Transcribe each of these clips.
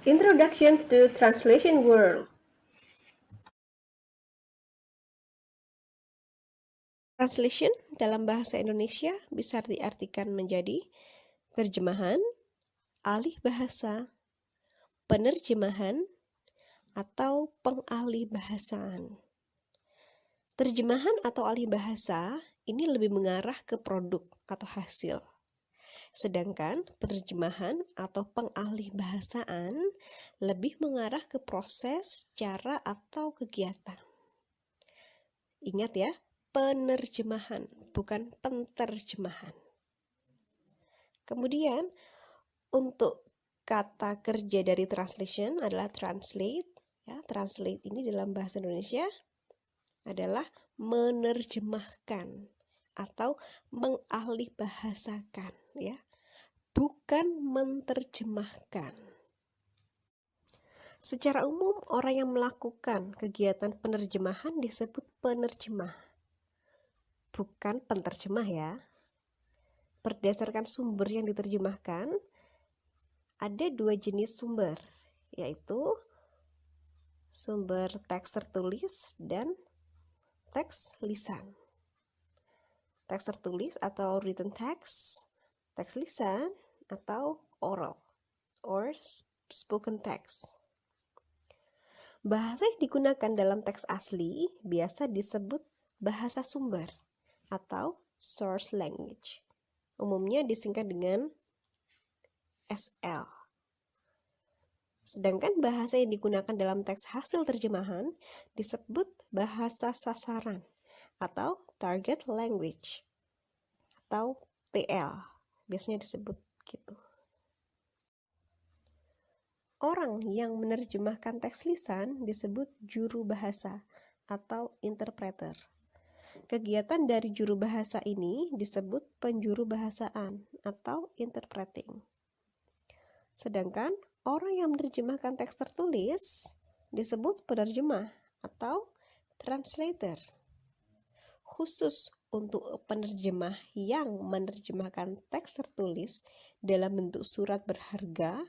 Introduction to Translation World. Translation dalam bahasa Indonesia bisa diartikan menjadi terjemahan, alih bahasa, penerjemahan, atau pengalih bahasaan. Terjemahan atau alih bahasa ini lebih mengarah ke produk atau hasil. Sedangkan penerjemahan atau pengalih bahasaan lebih mengarah ke proses, cara, atau kegiatan. Ingat ya, penerjemahan, bukan penterjemahan. Kemudian, untuk kata kerja dari translation adalah translate. Ya, translate ini dalam bahasa Indonesia adalah menerjemahkan atau mengalih bahasakan, ya, bukan menterjemahkan. Secara umum, orang yang melakukan kegiatan penerjemahan disebut penerjemah, bukan penterjemah ya. Berdasarkan sumber yang diterjemahkan, ada dua jenis sumber, yaitu sumber teks tertulis dan teks lisan. Teks tertulis atau written text, teks lisan atau oral or spoken text. Bahasa yang digunakan dalam teks asli biasa disebut bahasa sumber atau source language. Umumnya disingkat dengan SL. Sedangkan bahasa yang digunakan dalam teks hasil terjemahan disebut bahasa sasaran atau target language atau TL. Biasanya disebut gitu. Orang yang menerjemahkan teks lisan disebut juru bahasa atau interpreter. Kegiatan dari juru bahasa ini disebut penjuru bahasaan atau interpreting. Sedangkan orang yang menerjemahkan teks tertulis disebut penerjemah atau translator. Khusus untuk penerjemah yang menerjemahkan teks tertulis dalam bentuk surat berharga,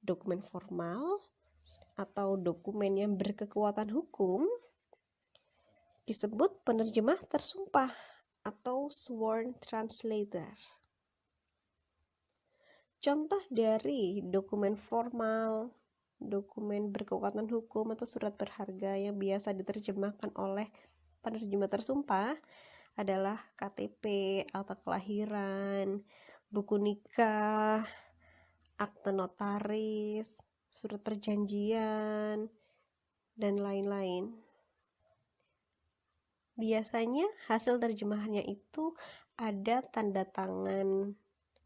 dokumen formal, atau dokumen yang berkekuatan hukum, disebut penerjemah tersumpah atau sworn translator. Contoh dari dokumen formal, dokumen berkekuatan hukum, atau surat berharga yang biasa diterjemahkan oleh penerjemah tersumpah adalah KTP, akta kelahiran, buku nikah, akte notaris, surat perjanjian, dan lain-lain. Biasanya hasil terjemahannya itu ada tanda tangan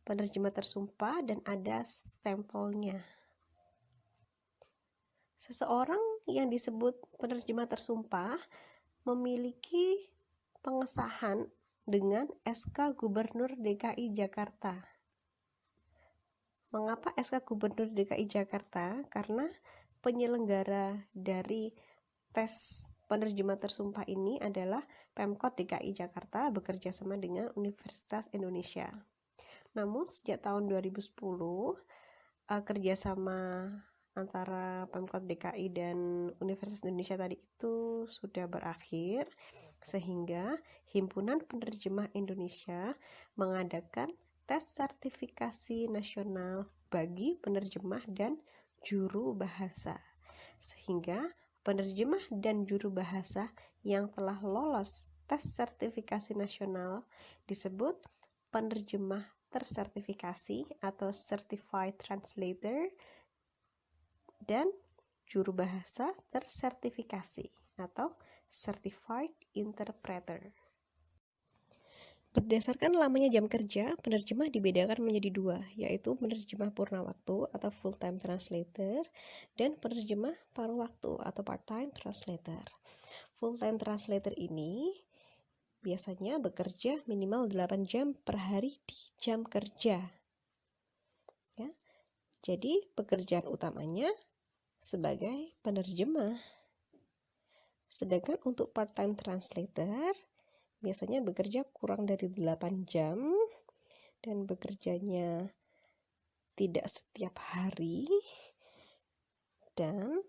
penerjemah tersumpah dan ada stempelnya. Seseorang yang disebut penerjemah tersumpah memiliki pengesahan dengan SK Gubernur DKI Jakarta. Mengapa SK Gubernur DKI Jakarta? Karena penyelenggara dari tes penerjemah tersumpah ini adalah Pemkot DKI Jakarta bekerja sama dengan Universitas Indonesia. Namun sejak tahun 2010 kerjasama antara Pemkot DKI dan Universitas Indonesia tadi itu sudah berakhir, sehingga Himpunan Penerjemah Indonesia mengadakan tes sertifikasi nasional bagi penerjemah dan juru bahasa, sehingga penerjemah dan juru bahasa yang telah lolos tes sertifikasi nasional disebut penerjemah tersertifikasi atau certified translator, dan juru bahasa tersertifikasi atau certified interpreter. Berdasarkan lamanya jam kerja, penerjemah dibedakan menjadi dua, yaitu penerjemah purna waktu atau full-time translator dan penerjemah paruh waktu atau part-time translator. Full-time translator ini biasanya bekerja minimal 8 jam per hari di jam kerja. Ya. Jadi pekerjaan utamanya sebagai penerjemah. Sedangkan untuk part-time translator biasanya bekerja kurang dari 8 jam dan bekerjanya tidak setiap hari Dan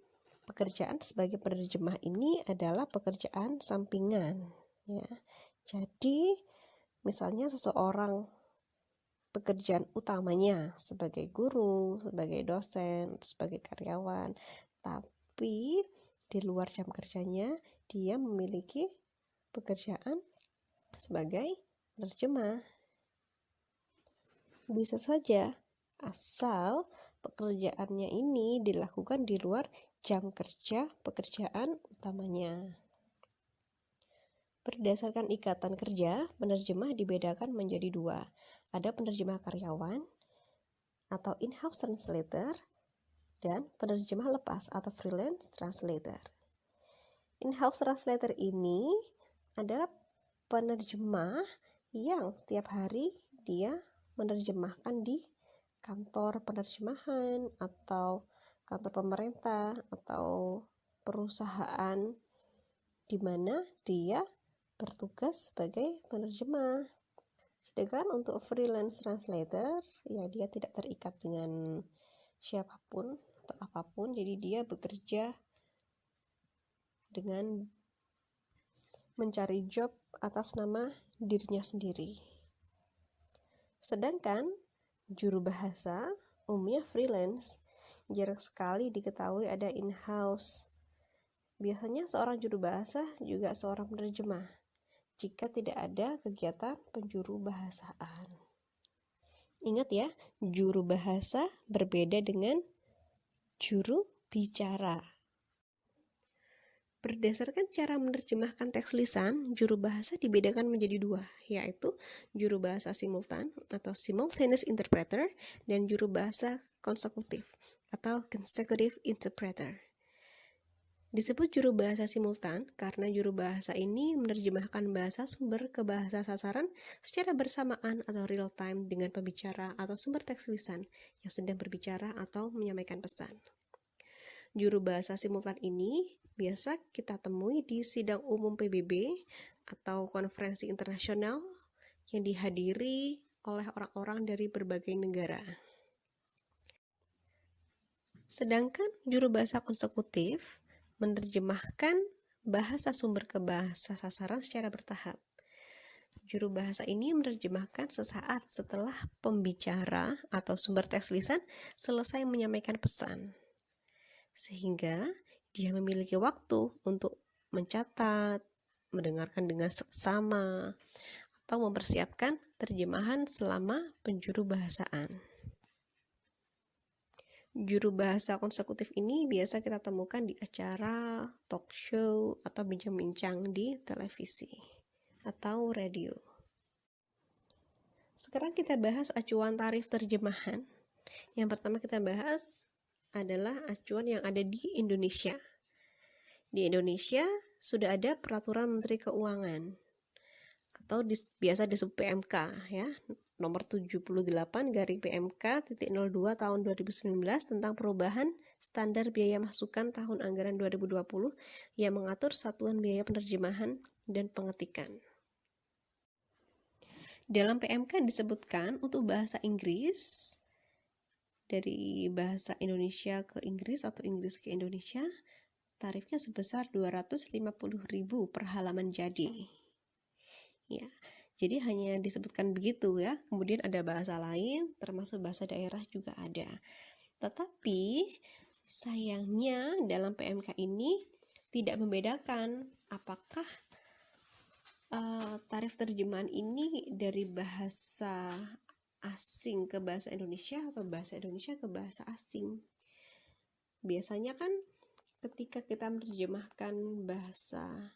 pekerjaan sebagai penerjemah ini adalah pekerjaan sampingan, ya. Jadi misalnya seseorang pekerjaan utamanya sebagai guru, sebagai dosen, sebagai karyawan, tapi di luar jam kerjanya dia memiliki pekerjaan sebagai penerjemah. Bisa saja, asal pekerjaannya ini dilakukan di luar jam kerja pekerjaan utamanya. Berdasarkan ikatan kerja, penerjemah dibedakan menjadi dua. Ada penerjemah karyawan atau in-house translator dan penerjemah lepas atau freelance translator. In-house translator ini adalah penerjemah yang setiap hari dia menerjemahkan di kantor penerjemahan atau kantor pemerintah atau perusahaan di mana dia bertugas sebagai penerjemah. Sedangkan untuk freelance translator, ya dia tidak terikat dengan siapapun atau apapun, jadi dia bekerja dengan mencari job atas nama dirinya sendiri. Sedangkan juru bahasa umumnya freelance, jarang sekali diketahui ada in-house. Biasanya seorang juru bahasa juga seorang penerjemah jika tidak ada kegiatan penjuru bahasaan. Ingat ya, juru bahasa berbeda dengan juru bicara. Berdasarkan cara menerjemahkan teks lisan, juru bahasa dibedakan menjadi dua, yaitu juru bahasa simultan atau simultaneous interpreter dan juru bahasa konsekutif atau consecutive interpreter. Disebut juru bahasa simultan karena juru bahasa ini menerjemahkan bahasa sumber ke bahasa sasaran secara bersamaan atau real time dengan pembicara atau sumber teks lisan yang sedang berbicara atau menyampaikan pesan. Juru bahasa simultan ini biasa kita temui di sidang umum PBB atau konferensi internasional yang dihadiri oleh orang-orang dari berbagai negara. Sedangkan juru bahasa konsekutif menerjemahkan bahasa sumber ke bahasa sasaran secara bertahap. Juru bahasa ini menerjemahkan sesaat setelah pembicara atau sumber teks lisan selesai menyampaikan pesan, sehingga dia memiliki waktu untuk mencatat, mendengarkan dengan seksama, atau mempersiapkan terjemahan selama penjuru bahasaan. Juru bahasa konsekutif ini biasa kita temukan di acara, talk show, atau bincang-bincang di televisi atau radio. Sekarang kita bahas acuan tarif terjemahan. Yang pertama kita bahas adalah acuan yang ada di Indonesia. Di Indonesia sudah ada Peraturan Menteri Keuangan atau biasa disebut PMK ya, nomor 78/PMK.02 tahun 2019 tentang perubahan standar biaya masukan tahun anggaran 2020 yang mengatur satuan biaya penerjemahan dan pengetikan. Dalam PMK disebutkan untuk bahasa Inggris dari bahasa Indonesia ke Inggris atau Inggris ke Indonesia tarifnya sebesar 250.000 per halaman jadi. Ya, jadi hanya disebutkan begitu ya. Kemudian ada bahasa lain, termasuk bahasa daerah juga ada. Tetapi sayangnya dalam PMK ini tidak membedakan apakah tarif terjemahan ini dari bahasa asing ke bahasa Indonesia atau bahasa Indonesia ke bahasa asing. Biasanya kan ketika kita menerjemahkan bahasa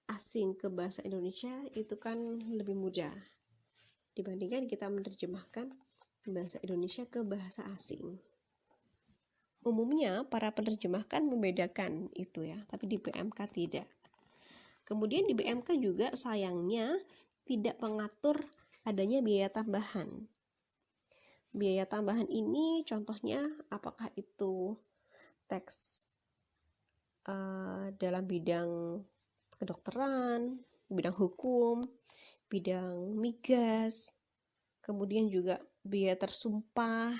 asing ke bahasa Indonesia itu kan lebih mudah dibandingkan kita menerjemahkan bahasa Indonesia ke bahasa asing. Umumnya para penerjemah kan membedakan itu ya, tapi di PMK tidak. Kemudian di PMK juga sayangnya tidak mengatur adanya biaya tambahan. Biaya tambahan ini contohnya apakah itu teks dalam bidang kedokteran, bidang hukum, bidang migas, kemudian juga biaya tersumpah,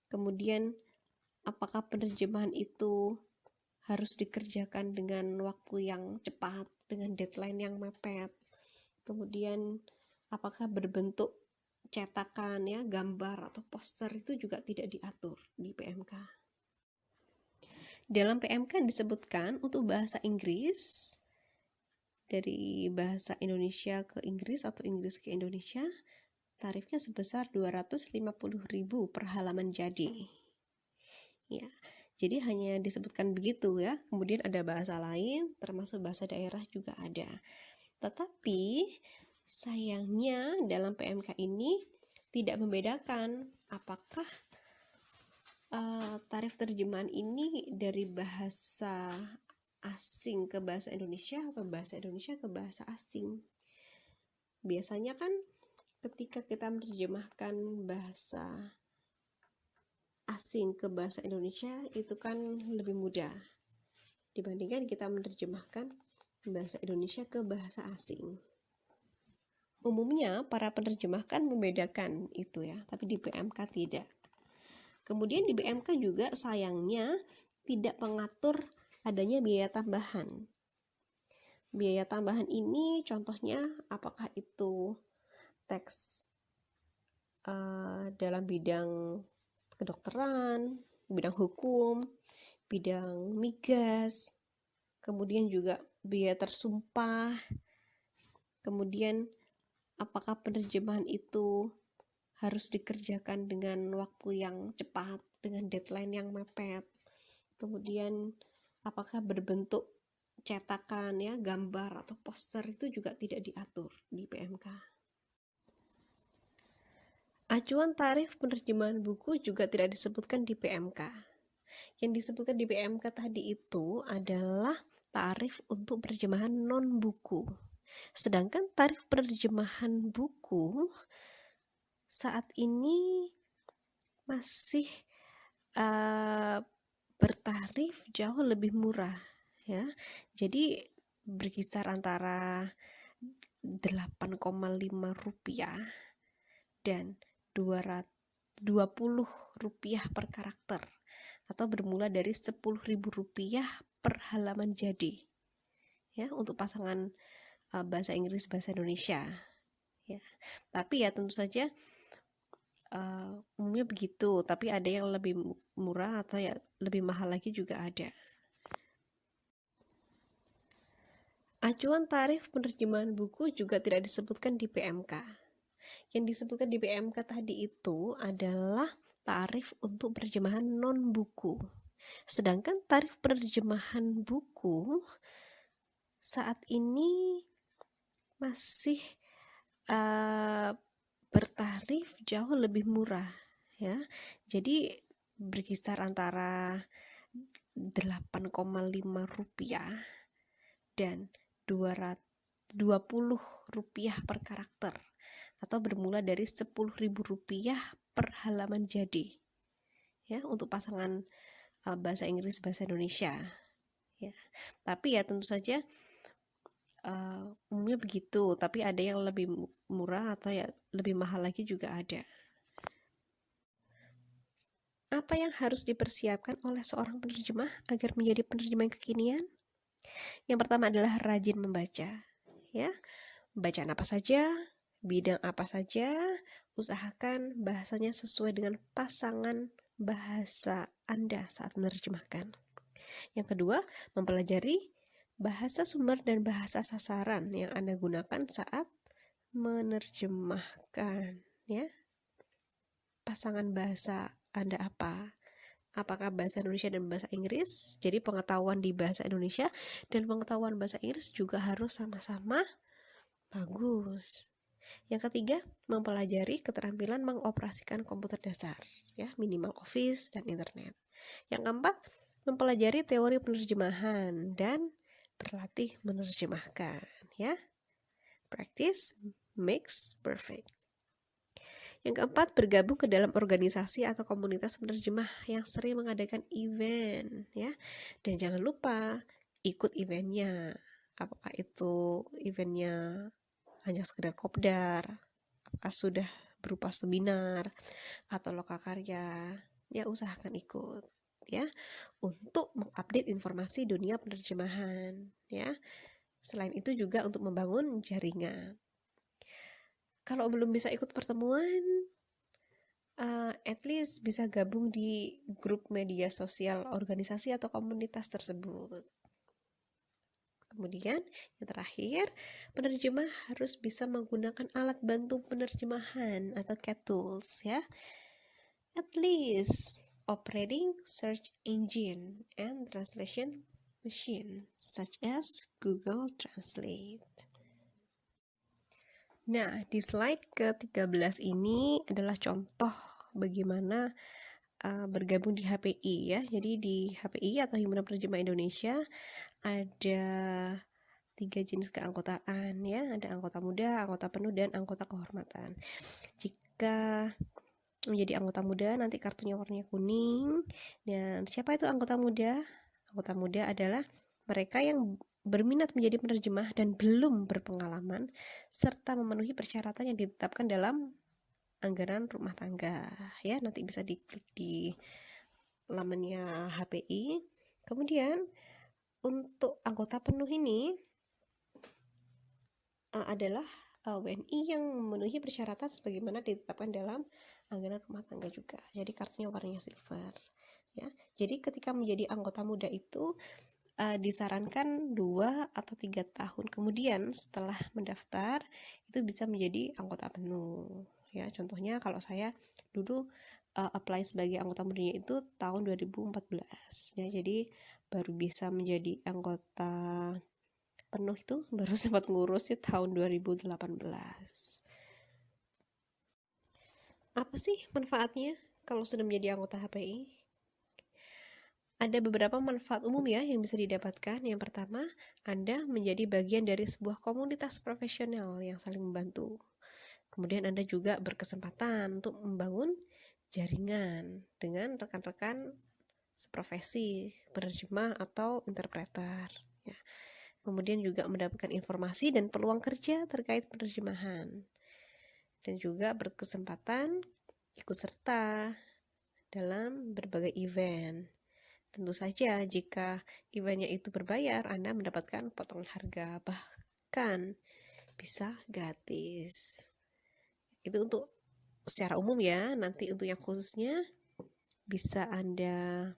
kemudian apakah penerjemahan itu harus dikerjakan dengan waktu yang cepat, dengan deadline yang mepet. Kemudian apakah berbentuk cetakan ya, gambar atau poster, itu juga tidak diatur di PMK. Dalam PMK disebutkan untuk bahasa Inggris, dari bahasa Indonesia ke Inggris atau Inggris ke Indonesia, tarifnya sebesar 250.000 per halaman jadi. Ya, jadi hanya disebutkan begitu ya. Kemudian ada bahasa lain, termasuk bahasa daerah juga ada. Tetapi sayangnya dalam PMK ini tidak membedakan apakah tarif terjemahan ini dari bahasa asing ke bahasa Indonesia atau bahasa Indonesia ke bahasa asing. Biasanya kan ketika kita menerjemahkan bahasa asing ke bahasa Indonesia itu kan lebih mudah dibandingkan kita menerjemahkan bahasa Indonesia ke bahasa asing. Umumnya para penerjemah kan membedakan itu ya, tapi di PMK tidak. Kemudian di PMK juga sayangnya tidak mengatur adanya biaya tambahan. Biaya tambahan ini contohnya apakah itu teks dalam bidang kedokteran, bidang hukum, bidang migas, kemudian juga biaya tersumpah, kemudian apakah penerjemahan itu harus dikerjakan dengan waktu yang cepat, dengan deadline yang mepet. Kemudian apakah berbentuk cetakan ya, gambar atau poster, itu juga tidak diatur di PMK. Acuan tarif penerjemahan buku juga tidak disebutkan di PMK. Yang disebutkan di PMK tadi itu adalah tarif untuk penerjemahan non-buku. Sedangkan tarif penerjemahan buku saat ini masih bertarif jauh lebih murah ya. Jadi berkisar antara 8,5 rupiah dan 20 rupiah per karakter, atau bermula dari 10.000 rupiah per halaman jadi ya, untuk pasangan bahasa Inggris bahasa Indonesia ya. Tapi ya tentu saja umumnya begitu, tapi ada yang lebih murah atau ya lebih mahal lagi juga ada. Acuan tarif penerjemahan buku juga tidak disebutkan di PMK. Yang disebutkan di PMK tadi itu adalah tarif untuk penerjemahan non-buku. Sedangkan tarif penerjemahan buku saat ini masih bertarif jauh lebih murah ya. Jadi berkisar antara 8,5 rupiah dan 20 rupiah per karakter, atau bermula dari 10.000 rupiah per halaman jadi ya, untuk pasangan bahasa Inggris bahasa Indonesia ya. Tapi ya tentu saja umumnya begitu, tapi ada yang lebih murah atau ya lebih mahal lagi juga ada. Apa yang harus dipersiapkan oleh seorang penerjemah agar menjadi penerjemah yang kekinian? Yang pertama adalah rajin membaca ya. Bacaan apa saja, bidang apa saja, usahakan bahasanya sesuai dengan pasangan bahasa Anda saat menerjemahkan. Yang kedua, mempelajari bahasa sumber dan bahasa sasaran yang Anda gunakan saat menerjemahkan ya. Pasangan bahasa Anda apa? Apakah bahasa Indonesia dan bahasa Inggris? Jadi pengetahuan di bahasa Indonesia dan pengetahuan bahasa Inggris juga harus sama-sama bagus. Yang ketiga, mempelajari keterampilan mengoperasikan komputer dasar, ya, minimal Office dan internet. Yang keempat, mempelajari teori penerjemahan dan berlatih menerjemahkan, ya. Practice makes perfect. Yang keempat, bergabung ke dalam organisasi atau komunitas penerjemah yang sering mengadakan event, ya. Dan jangan lupa ikut eventnya. Apakah itu eventnya hanya sekedar kopdar, apakah sudah berupa seminar atau lokakarya, ya usahakan ikut. ya, untuk mengupdate informasi dunia penerjemahan ya. Selain itu juga untuk membangun jaringan. Kalau belum bisa ikut pertemuan, at least bisa gabung di grup media sosial organisasi atau komunitas tersebut. Kemudian yang terakhir, penerjemah harus bisa menggunakan alat bantu penerjemahan atau CAT tools ya. At least operating search engine and translation machine such as Google Translate. Nah, di slide ke-13 ini adalah contoh bagaimana bergabung di HPI ya. Jadi di HPI atau Himpunan Penerjemah Indonesia ada 3 jenis keanggotaan ya. Ada anggota muda, anggota penuh, dan anggota kehormatan. Jika menjadi anggota muda nanti kartunya warnanya kuning. Dan siapa itu anggota muda? Anggota muda adalah mereka yang berminat menjadi penerjemah dan belum berpengalaman serta memenuhi persyaratan yang ditetapkan dalam anggaran rumah tangga ya. Nanti bisa diklik di lamannya HPI. Kemudian untuk anggota penuh ini adalah WNI yang memenuhi persyaratan sebagaimana ditetapkan dalam anggaran rumah tangga juga. Jadi kartunya warnanya silver ya. Jadi ketika menjadi anggota muda itu disarankan 2 atau 3 tahun kemudian setelah mendaftar itu bisa menjadi anggota penuh ya. Contohnya kalau saya dulu apply sebagai anggota mudanya itu tahun 2014 ya. Jadi baru bisa menjadi anggota penuh itu baru sempat ngurus sih tahun 2018. Apa sih manfaatnya kalau sudah menjadi anggota HPI? Ada beberapa manfaat umum ya yang bisa didapatkan. Yang pertama, Anda menjadi bagian dari sebuah komunitas profesional yang saling membantu. Kemudian Anda juga berkesempatan untuk membangun jaringan dengan rekan-rekan seprofesi, penerjemah atau interpreter. Ya. Kemudian juga mendapatkan informasi dan peluang kerja terkait penerjemahan. Dan juga berkesempatan ikut serta dalam berbagai event. Tentu saja jika eventnya itu berbayar, Anda mendapatkan potongan harga, bahkan bisa gratis. Itu untuk secara umum ya. Nanti untuk yang khususnya bisa Anda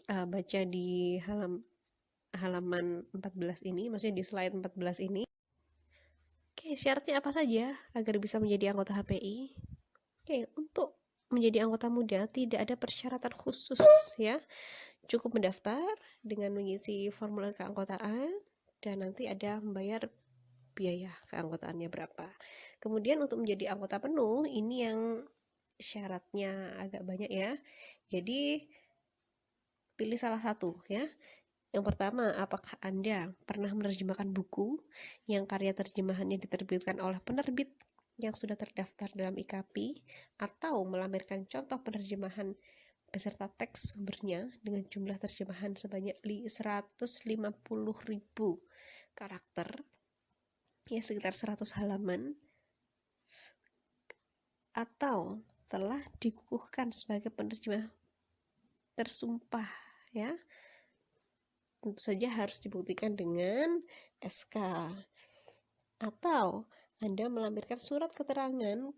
baca di halaman 14 ini, maksudnya di slide 14 ini. Oke, syaratnya apa saja agar bisa menjadi anggota HPI? Oke, untuk menjadi anggota muda tidak ada persyaratan khusus ya. Cukup mendaftar dengan mengisi formulir keanggotaan dan nanti ada membayar biaya keanggotaannya berapa. Kemudian untuk menjadi anggota penuh ini yang syaratnya agak banyak ya. Jadi pilih salah satu ya. Yang pertama, apakah Anda pernah menerjemahkan buku yang karya terjemahannya diterbitkan oleh penerbit yang sudah terdaftar dalam IKAPI atau melampirkan contoh penerjemahan beserta teks sumbernya dengan jumlah terjemahan sebanyak 150.000 karakter ya, sekitar 100 halaman, atau telah dikukuhkan sebagai penerjemah tersumpah ya. Tentu saja harus dibuktikan dengan SK. Atau Anda melampirkan surat keterangan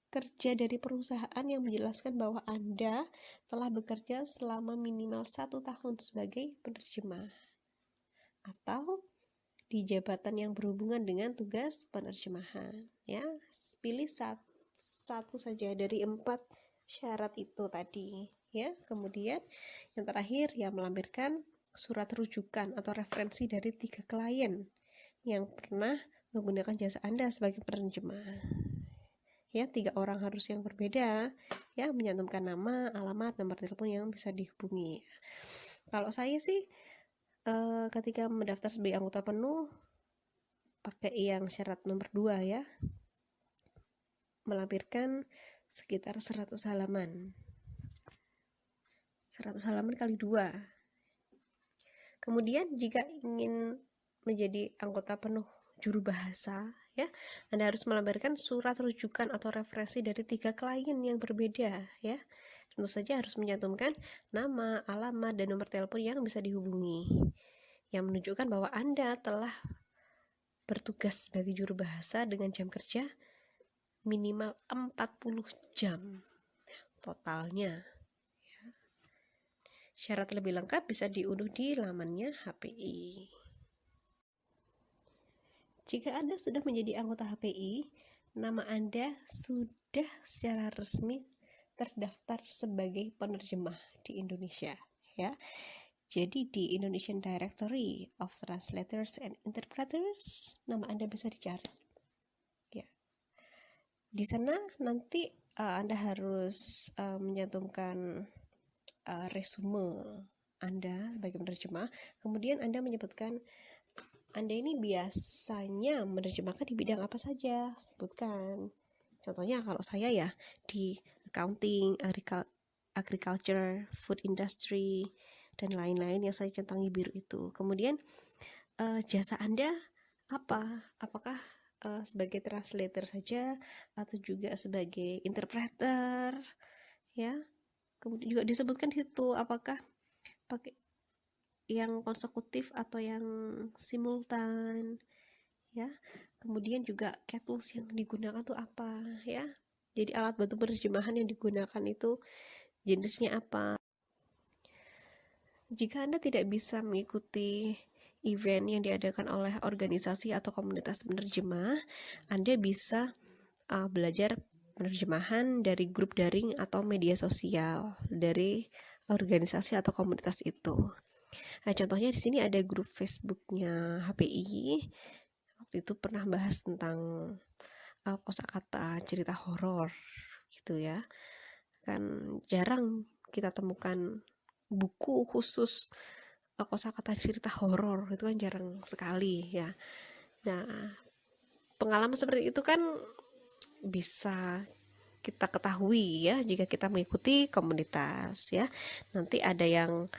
kerja dari perusahaan yang menjelaskan bahwa Anda telah bekerja selama minimal 1 tahun sebagai penerjemah atau di jabatan yang berhubungan dengan tugas penerjemahan ya. Pilih satu saja dari 4 syarat itu tadi ya. Kemudian yang terakhir ya, melampirkan surat rujukan atau referensi dari 3 klien yang pernah menggunakan jasa Anda sebagai penerjemah ya. 3 orang harus yang berbeda ya, menyantumkan nama, alamat, nomor telepon yang bisa dihubungi. Kalau saya sih ketika mendaftar sebagai anggota penuh pakai yang syarat nomor 2 ya, melampirkan sekitar 100 halaman 100 halaman kali 2. Kemudian jika ingin menjadi anggota penuh juru bahasa ya, Anda harus melampirkan surat rujukan atau referensi dari 3 klien yang berbeda ya. Tentu saja harus mencantumkan nama, alamat, dan nomor telepon yang bisa dihubungi, yang menunjukkan bahwa Anda telah bertugas sebagai juru bahasa dengan jam kerja minimal 40 jam totalnya. Syarat lebih lengkap bisa diunduh di lamannya HPI. Jika Anda sudah menjadi anggota HPI, nama Anda sudah secara resmi terdaftar sebagai penerjemah di Indonesia, ya. Jadi di Indonesian Directory of Translators and Interpreters, nama Anda bisa dicari. Ya. Di sana nanti Anda harus mencantumkan resume Anda sebagai penerjemah. Kemudian Anda menyebutkan Anda ini biasanya menerjemahkan di bidang apa saja, sebutkan. Contohnya kalau saya ya di accounting, agriculture, food industry, dan lain-lain yang saya centangi biru itu. Kemudian jasa Anda apa? Apakah sebagai translator saja atau juga sebagai interpreter, ya? Kemudian juga disebutkan di situ apakah pakai yang konsekutif atau yang simultan, ya. Kemudian juga CAT tools yang digunakan tuh apa, ya. Jadi alat bantu penerjemahan yang digunakan itu jenisnya apa. Jika Anda tidak bisa mengikuti event yang diadakan oleh organisasi atau komunitas penerjemah, Anda bisa belajar penerjemahan dari grup daring atau media sosial dari organisasi atau komunitas itu. Nah, contohnya di sini ada grup Facebooknya HPI. Waktu itu pernah bahas tentang kosakata cerita horor, gitu ya. Kan jarang kita temukan buku khusus kosakata cerita horor, itu kan jarang sekali ya. Nah, pengalaman seperti itu kan bisa kita ketahui ya jika kita mengikuti komunitas ya. Nanti ada yang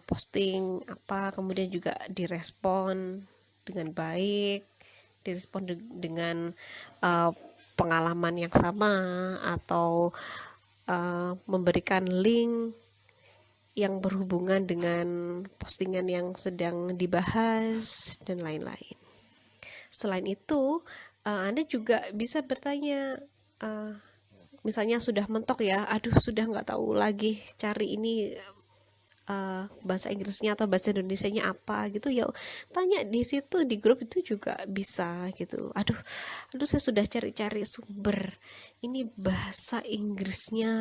posting apa, kemudian juga direspon dengan baik, direspon dengan pengalaman yang sama, atau memberikan link yang berhubungan dengan postingan yang sedang dibahas dan lain-lain. Selain itu, Anda juga bisa bertanya, misalnya sudah mentok ya, aduh sudah nggak tahu lagi cari ini bahasa Inggrisnya atau bahasa Indonesianya apa gitu ya, tanya di situ, di grup itu juga bisa gitu. Aduh saya sudah cari-cari sumber ini bahasa Inggrisnya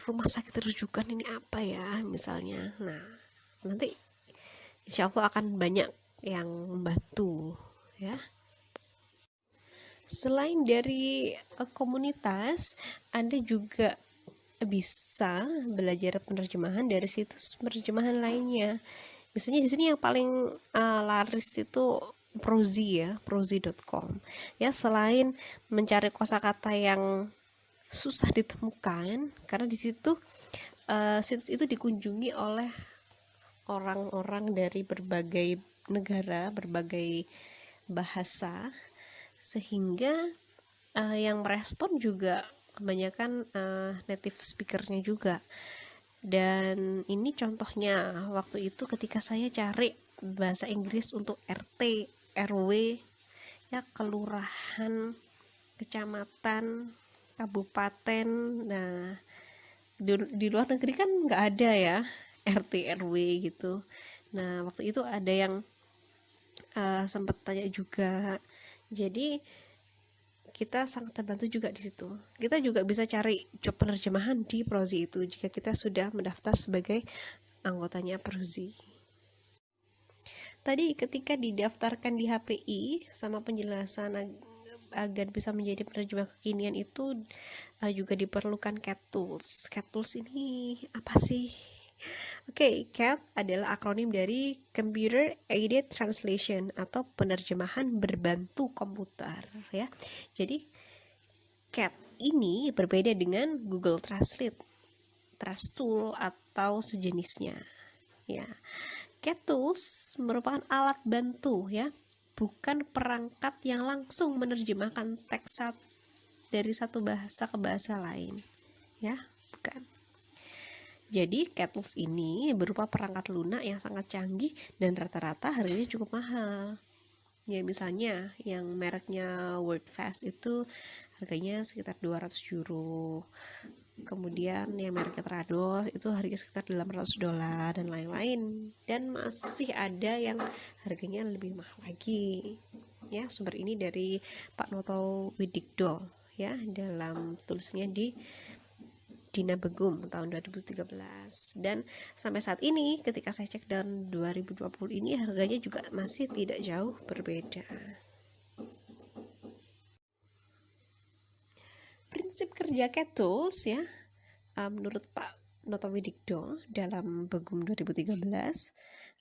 rumah sakit rujukan ini apa ya misalnya. Nah, nanti insya Allah akan banyak yang membantu ya. Selain dari komunitas, Anda juga bisa belajar penerjemahan dari situs penerjemahan lainnya. Misalnya di sini yang paling laris itu Prozee ya, prozee.com. Ya, selain mencari kosakata yang susah ditemukan, karena di situ situs itu dikunjungi oleh orang-orang dari berbagai negara, berbagai bahasa, sehingga yang merespon juga kebanyakan native speakersnya juga. Dan ini contohnya waktu itu ketika saya cari bahasa Inggris untuk RT, RW, ya, kelurahan, kecamatan, kabupaten. Nah, di luar negeri kan nggak ada ya RT, RW gitu. Nah, waktu itu ada yang sempat tanya juga. Jadi kita sangat terbantu juga di situ. Kita juga bisa cari job penerjemahan di Prozee itu jika kita sudah mendaftar sebagai anggotanya Prozee. Tadi ketika didaftarkan di HPI sama penjelasan agar bisa menjadi penerjemah kekinian itu juga diperlukan CAT tools. CAT tools ini apa sih? Oke, CAT adalah akronim dari Computer Aided Translation atau penerjemahan berbantu komputer ya. Jadi CAT ini berbeda dengan Google Translate, Transtool atau sejenisnya ya. CAT tools merupakan alat bantu ya, bukan perangkat yang langsung menerjemahkan teks dari satu bahasa ke bahasa lain ya, bukan. Jadi Cat Tools ini berupa perangkat lunak yang sangat canggih dan rata-rata harganya cukup mahal. Ya misalnya yang mereknya WordFast itu harganya sekitar 200 euro. Kemudian yang mereknya Trados itu harganya sekitar $800 dan lain-lain. Dan masih ada yang harganya lebih mahal lagi. Ya, sumber ini dari Pak Noto Widikdo ya dalam tulisnya di Dina Begum tahun 2013. Dan sampai saat ini ketika saya cek tahun 2020 ini harganya juga masih tidak jauh berbeda. Prinsip kerja Cat Tools ya, menurut Pak Noto Widikdo dalam Begum 2013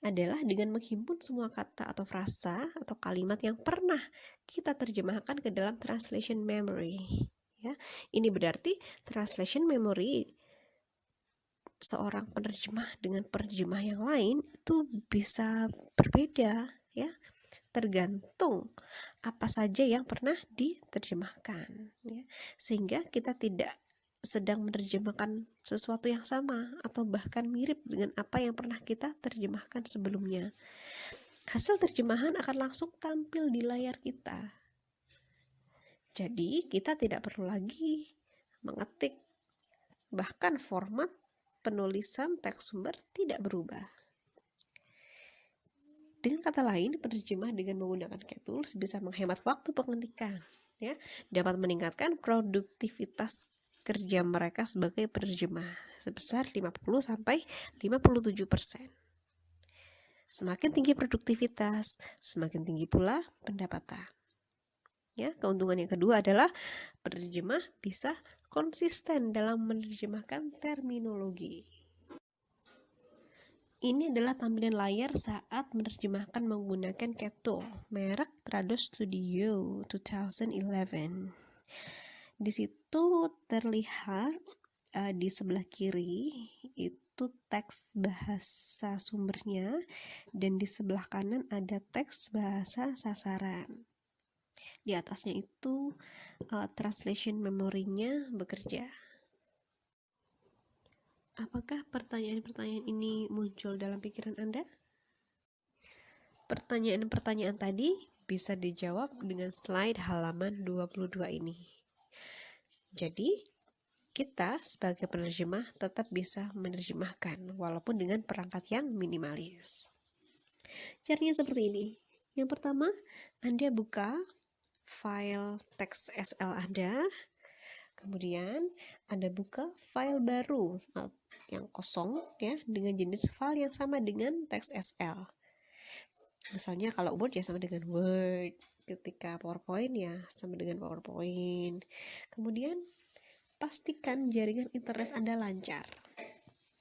adalah dengan menghimpun semua kata atau frasa atau kalimat yang pernah kita terjemahkan ke dalam translation memory. Ya, ini berarti translation memory seorang penerjemah dengan penerjemah yang lain itu bisa berbeda ya, tergantung apa saja yang pernah diterjemahkan ya. Sehingga kita tidak sedang menerjemahkan sesuatu yang sama atau bahkan mirip dengan apa yang pernah kita terjemahkan sebelumnya. Hasil terjemahan akan langsung tampil di layar kita. Jadi kita tidak perlu lagi mengetik, bahkan format penulisan teks sumber tidak berubah. Dengan kata lain, penerjemah dengan menggunakan Cat Tools bisa menghemat waktu pengetikan, ya, dapat meningkatkan produktivitas kerja mereka sebagai penerjemah sebesar 50-57%. Semakin tinggi produktivitas, semakin tinggi pula pendapatan. Ya, keuntungan yang kedua adalah penerjemah bisa konsisten dalam menerjemahkan terminologi. Ini adalah tampilan layar saat menerjemahkan menggunakan Cat Tool merek Trados Studio 2011. Di situ terlihat di sebelah kiri itu teks bahasa sumbernya dan di sebelah kanan ada teks bahasa sasaran. Di atasnya itu translation memorinya bekerja. Apakah pertanyaan-pertanyaan ini muncul dalam pikiran Anda? Pertanyaan-pertanyaan tadi bisa dijawab dengan slide halaman 22 ini. Jadi, kita sebagai penerjemah tetap bisa menerjemahkan walaupun dengan perangkat yang minimalis. Caranya seperti ini. Yang pertama, Anda buka file teks SL Anda, kemudian Anda buka file baru yang kosong ya dengan jenis file yang sama dengan teks SL. Misalnya kalau Word ya sama dengan Word, ketika PowerPoint ya sama dengan PowerPoint. Kemudian pastikan jaringan internet Anda lancar.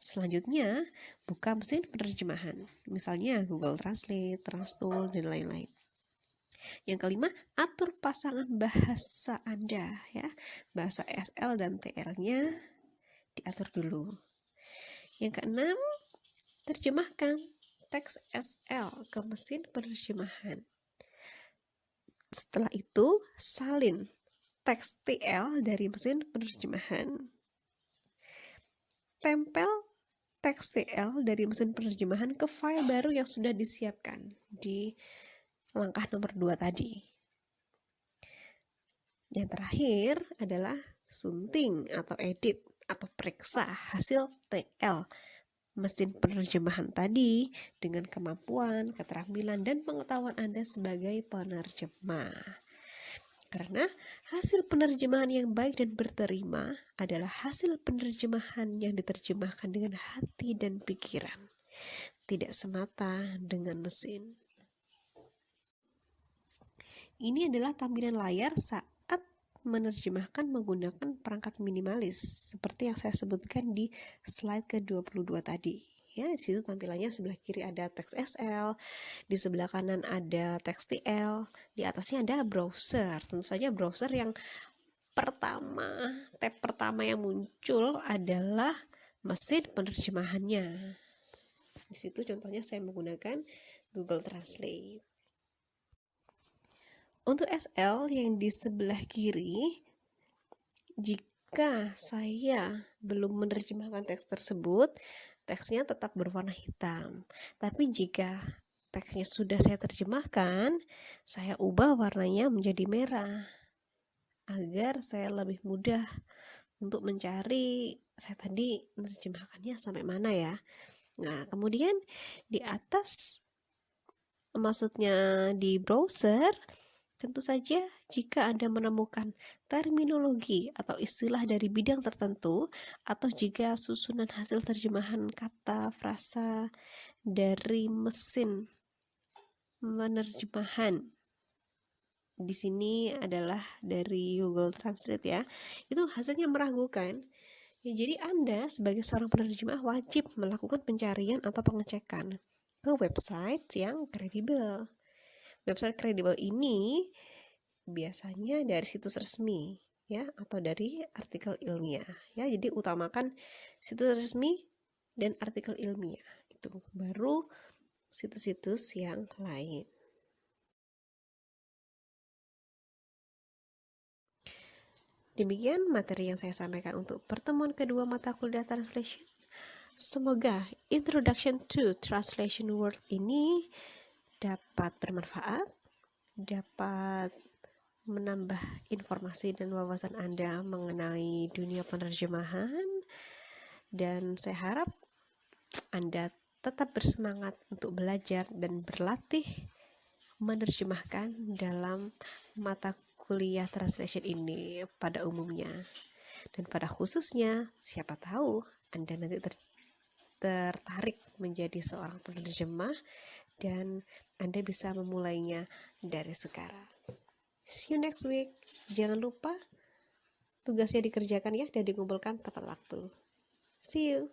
Selanjutnya, buka mesin penerjemahan, misalnya Google Translate, Transtool, dan lain-lain. Yang kelima, atur pasangan bahasa Anda ya. Bahasa SL dan TL-nya diatur dulu. Yang keenam, terjemahkan teks SL ke mesin penerjemahan. Setelah itu, salin teks TL dari mesin penerjemahan. Tempel teks TL dari mesin penerjemahan ke file baru yang sudah disiapkan di langkah nomor 2 tadi. Yang terakhir adalah sunting atau edit atau periksa hasil TL mesin penerjemahan tadi dengan kemampuan, keterampilan, dan pengetahuan Anda sebagai penerjemah. Karena hasil penerjemahan yang baik dan berterima adalah hasil penerjemahan yang diterjemahkan dengan hati dan pikiran, tidak semata dengan mesin. Ini adalah tampilan layar saat menerjemahkan menggunakan perangkat minimalis seperti yang saya sebutkan di slide ke-22 tadi. Ya, di situ tampilannya sebelah kiri ada teks SL, di sebelah kanan ada teks TL, di atasnya ada browser. Tentu saja browser yang tab pertama yang muncul adalah mesin penerjemahannya. Di situ contohnya saya menggunakan Google Translate. Untuk SL yang di sebelah kiri, Jika saya belum menerjemahkan teks tersebut, teksnya tetap berwarna hitam. Tapi jika teksnya sudah saya terjemahkan, saya ubah warnanya menjadi merah agar saya lebih mudah untuk mencari saya tadi menerjemahkannya sampai mana ya. Nah, kemudian di atas, maksudnya di browser, tentu saja jika Anda menemukan terminologi atau istilah dari bidang tertentu, atau jika susunan hasil terjemahan kata frasa dari mesin penerjemahan di sini adalah dari Google Translate ya, itu hasilnya meragukan. Ya, jadi Anda sebagai seorang penerjemah wajib melakukan pencarian atau pengecekan ke website yang kredibel. Website kredibel ini biasanya dari situs resmi ya, atau dari artikel ilmiah ya. Jadi utamakan situs resmi dan artikel ilmiah, itu baru situs-situs yang lain. Demikian materi yang saya sampaikan untuk pertemuan kedua mata kuliah translation. Semoga Introduction to Translation World ini dapat bermanfaat, dapat menambah informasi dan wawasan Anda mengenai dunia penerjemahan, dan saya harap Anda tetap bersemangat untuk belajar dan berlatih menerjemahkan dalam mata kuliah translation ini pada umumnya. Dan pada khususnya, siapa tahu Anda nanti tertarik menjadi seorang penerjemah dan Anda bisa memulainya dari sekarang. See you next week. Jangan lupa tugasnya dikerjakan ya dan dikumpulkan tepat waktu. See you.